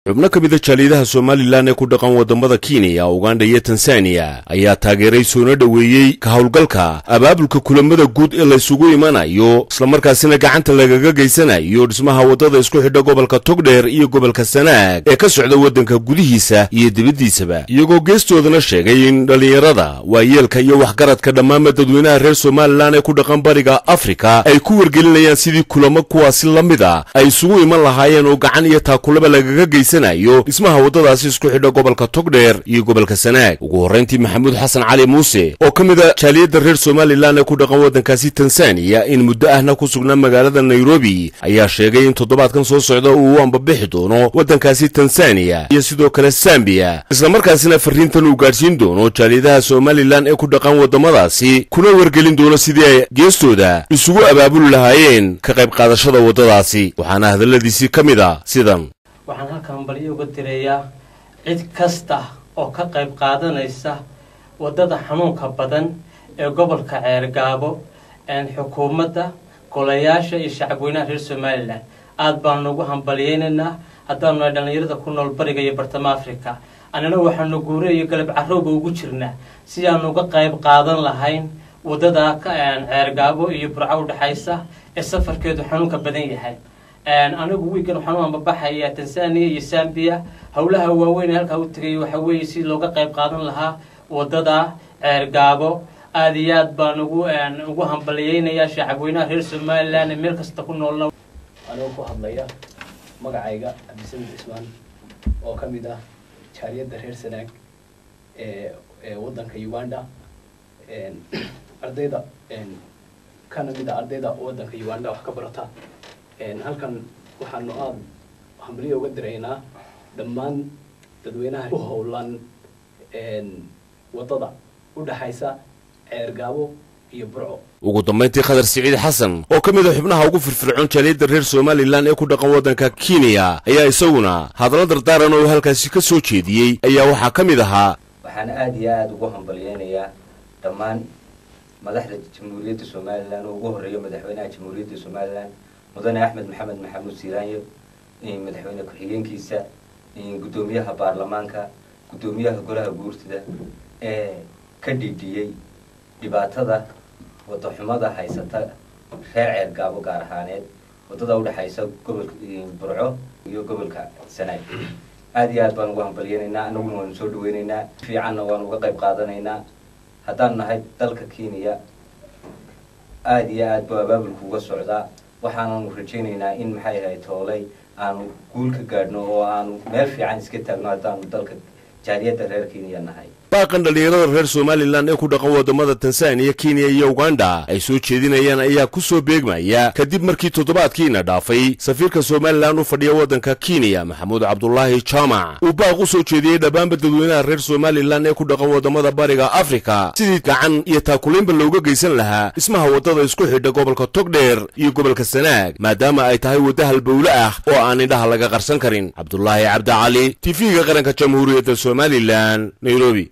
xubno ka mid ah jaaliyadaha Soomaaliland ee ku dhaqan wadamada Kenya, Uganda iyo Tanzania ayaa taageeray soo dhaweeyay ka hawlgalka abaabulka kulamada guud ee la isugu imanayo isla markaasina gacanta lagaga geysanayo dhismaha wadada isku xidha gobolka Togdheer iyo gobolka Sanaag ee ka socda wadanka gudihiisa iyo dibadiisaba, iyagoo geestoodana sheegay in dhalinyarada waayeelka iyo waxgaradka dhammaan dadweynaha reer Soomaaliland ee ku dhaqan bariga Afrika ay ku wargelinayaan sidii kulamo kuwaasi la mid ah ay isugu iman lahaayeen oo gacan iyo taakulaba lagaga geysanayo dhismaha wadadaasi isku xidha gobolka Togdheer iyo gobolka Sanaag. ugu horeyntii Maxamuud Xasan Cali Muuse oo ka mid ah jaaliyada reer Soomaaliland ee ku dhaqan wadankaasi Tanzania in muddo ahna ku sugnaa magaalada Nairobi ayaa sheegay in toddobaadkan soo socda uu ambabixi doono wadankaasi Tanzania iyo sidoo kale Zambia, isla markaasina fariintan uu gaarsiin doono jaaliyadaha Soomaaliland ee ku dhaqan wadamadaasi kuna wargelin doono sidii ay geestooda isugu abaabuli lahaayeen ka qayb qaadashada wadadaasi. waxaana hadaladiisii ka mid ah sidan: waxaan halkan bal uga direeyaa cid kasta oo ka qayb qaadanaysa wadada xanuunka badan ee gobolka Ceergaabo xukuumadda golayaasha iyo shacabweynaha reer Soomaaliland. aad baan ugu hambalyeynaa haddaan dhalinyarada ku nool bariga iyo bartamaha Afrika. anana waxaan guureeyo galab carrowga ugu jirnaa si aan uga qayb qaadan lahayn wadada Ceergaabo iyo Burco u dhaxaysa ee safarkeedu xanuunka badan yahay. anigu weekend waxaan u ambabaxayaa Tanzania iyo Zambia. hawlaha waaweyn halka u tagay waxa weeye si looga qayb qaadan lahaa wadada Ceergaabo. aad iyo aad baan ugu hambalyeynaa shacabweynaha reer Soomaaliland meel kasta ku nool. anoo ku hadlaya magacayga Abdisamed Ismaan oo ka mid ah jaaliyada reer Sanaag ee wadanka Uganda, ardayda kana mid ah ardayda wadanka Uganda wax ka barata. halkan waxaanu aad hambalyo uga direynaa dhammaan dadweynaha u howlan wadada u dhaxaysa Ceergaabo iyo Burco. ugu dambeyntii Khadar Siciid Xasan oo ka mid ah xubnaha ugu firfircoon jaaliyada reer Soomaaliland ee ku dhaqan wadanka Kenya ayaa isaguna hadallo dardaaran oo halkaasi ka soo jeediyay ayaa waxa ka mid ahaa: waxaan aad iyo aad ugu hambalyeynayaa dhammaan madaxda jamhuuriyadda Soomaaliland oo ugu horeeya madaxweynaha jamhuuriyadda Soomaaliland mudane Axmed Maxamed Maxamuud Siiraanyo, madaxweyne ku-xigeenkiisa, gudoomiyaha baarlamaanka, gudoomiyaha golaha guurtida ee ka dhigiyay dhibaatada wada xumada haysata reer Ceergaabo gaar ahaaneed wadada u dhaxaysa gobolka Burco iyo gobolka Sanaag. aad iyo aad baan ugu hambalyeynaa, anaguna waan soo dhaweynaynaa, fiicanna waan uga qayb qaadanaynaa. haddaan nahay dalka Kenya aad iyo aad baa abaabulku uga socdaa. waxaanu rajaynaynaa in maxay ahayd toolay aanu guul ka gaadhno oo aanu meel fiican iska taagno haddaanu dalka jaaliyada reer Kenya nahay. baaqan dhalinyarada reer Soomaaliland ee ku dhaqan wadamada Tanzania, Kenya iyo Uganda ay soo jeedinayaan ayaa ku soo beegmaya kadib markii toddobaadkiina dhaafay safiirka Soomaaliland u fadhiya wadanka Kenya Maxamuud Cabdullaahi Jaamac uu baaq u soo jeediyay dhammaan dadweynaha reer Soomaaliland ee ku dhaqan wadamada bariga Afrika sidii gacan iyo taakuleynba looga geysan lahaa dhismaha wadada isku xidha gobolka Togdheer iyo gobolka Sanaag, maadaama ay tahay wada halbowle ah oo aan indhaha laga qarsan karin. Cabdullaahi Cabdi Cali, TV-ga qaranka Jamhuuriyadda Soomaaliland, Nairobi.